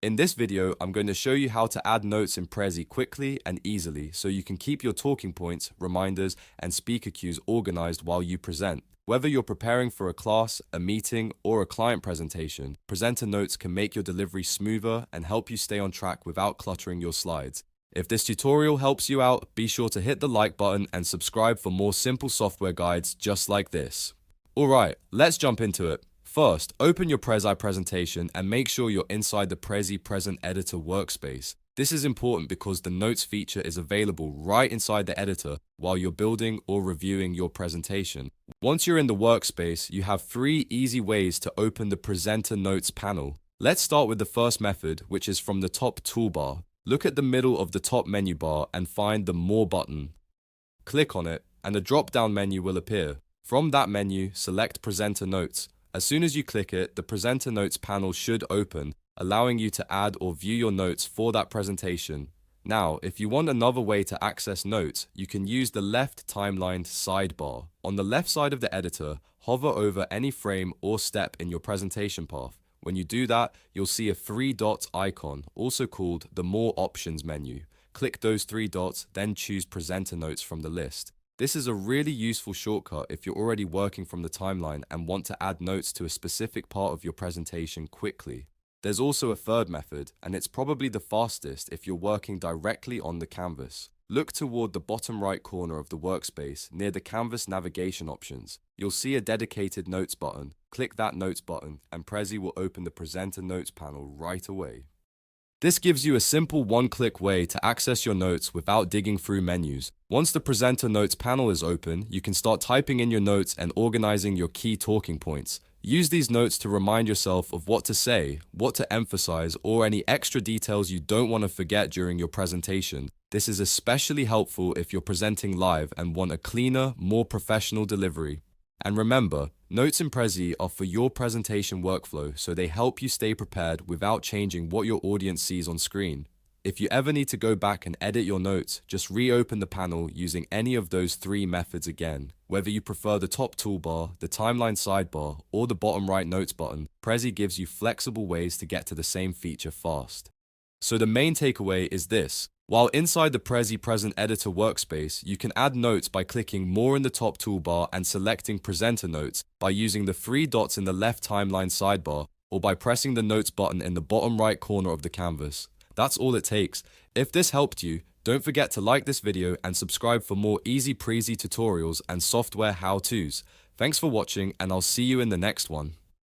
In this video, I'm going to show you how to add notes in Prezi quickly and easily so you can keep your talking points, reminders, and speaker cues organized while you present. Whether you're preparing for a class, a meeting, or a client presentation, presenter notes can make your delivery smoother and help you stay on track without cluttering your slides. If this tutorial helps you out, be sure to hit the like button and subscribe for more simple software guides just like this. Alright, let's jump into it. First, open your Prezi presentation and make sure you're inside the Prezi Present editor workspace. This is important because the notes feature is available right inside the editor while you're building or reviewing your presentation. Once you're in the workspace, you have 3 easy ways to open the presenter notes panel. Let's start with the first method, which is from the top toolbar. Look at the middle of the top menu bar and find the More button. Click on it and a drop-down menu will appear. From that menu, select Presenter Notes. As soon as you click it, the Presenter Notes panel should open, allowing you to add or view your notes for that presentation. Now, if you want another way to access notes, you can use the left timelined sidebar. On the left side of the editor, hover over any frame or step in your presentation path. When you do that, you'll see a 3 dots icon, also called the More Options menu. Click those 3 dots, then choose Presenter Notes from the list. This is a really useful shortcut if you're already working from the timeline and want to add notes to a specific part of your presentation quickly. There's also a third method, and it's probably the fastest if you're working directly on the canvas. Look toward the bottom right corner of the workspace near the canvas navigation options. You'll see a dedicated Notes button. Click that Notes button and Prezi will open the Presenter Notes panel right away. This gives you a simple one-click way to access your notes without digging through menus. Once the Presenter Notes panel is open, you can start typing in your notes and organizing your key talking points. Use these notes to remind yourself of what to say, what to emphasize, or any extra details you don't want to forget during your presentation. This is especially helpful if you're presenting live and want a cleaner, more professional delivery. And remember, notes in Prezi are for your presentation workflow, so they help you stay prepared without changing what your audience sees on screen. If you ever need to go back and edit your notes, just reopen the panel using any of those 3 methods again. Whether you prefer the top toolbar, the timeline sidebar, or the bottom right notes button, Prezi gives you flexible ways to get to the same feature fast. So the main takeaway is this. While inside the Prezi Present editor workspace, you can add notes by clicking More in the top toolbar and selecting Presenter Notes by using the 3 dots in the left timeline sidebar or by pressing the Notes button in the bottom right corner of the canvas. That's all it takes. If this helped you, don't forget to like this video and subscribe for more easy Prezi tutorials and software how-tos. Thanks for watching and I'll see you in the next one.